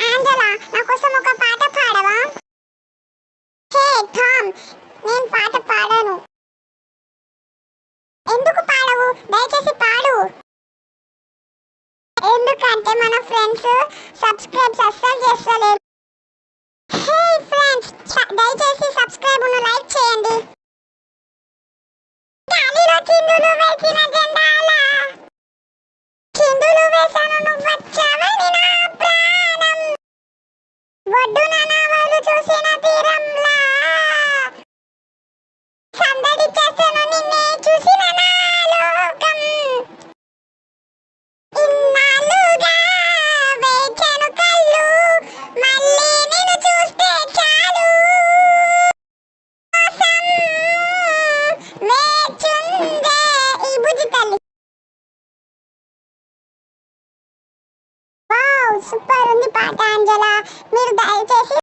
ఆంజలా, నా కోసం ఒక పాట పాడవా? హే థామ్, నేను పాట పాడను. ఎందుకు పాడవు? దయచేసి పాడు. ఎందుకంటే మన ఫ్రెండ్స్ సబ్స్క్రైబ్ అస్సలు చేస్తలేరు. హే ఫ్రెండ్స్, దయచేసి సబ్స్క్రైబ్ ను లైక్ చేయండి. గాలిలో చిందులు వేసిన జెండాలా, చిందులు వేసాను నువ్వొచ్చావని నా ప్రాణం, ఒడ్డున నావలు చూసిన తీరంలా సందడి చేసను నిన్నే చూసిన నా లోకం. ఇన్నాళ్ళుగా వేచాను కళ్ళు, మళ్ళీ నిన్ను చూస్తే చాలు. కోసం వేచుందే ఈ బుజ్జి తల్లి. వావ్, సూపర్ ఉంది పాట ఆంజలా. మీరు దయచేసి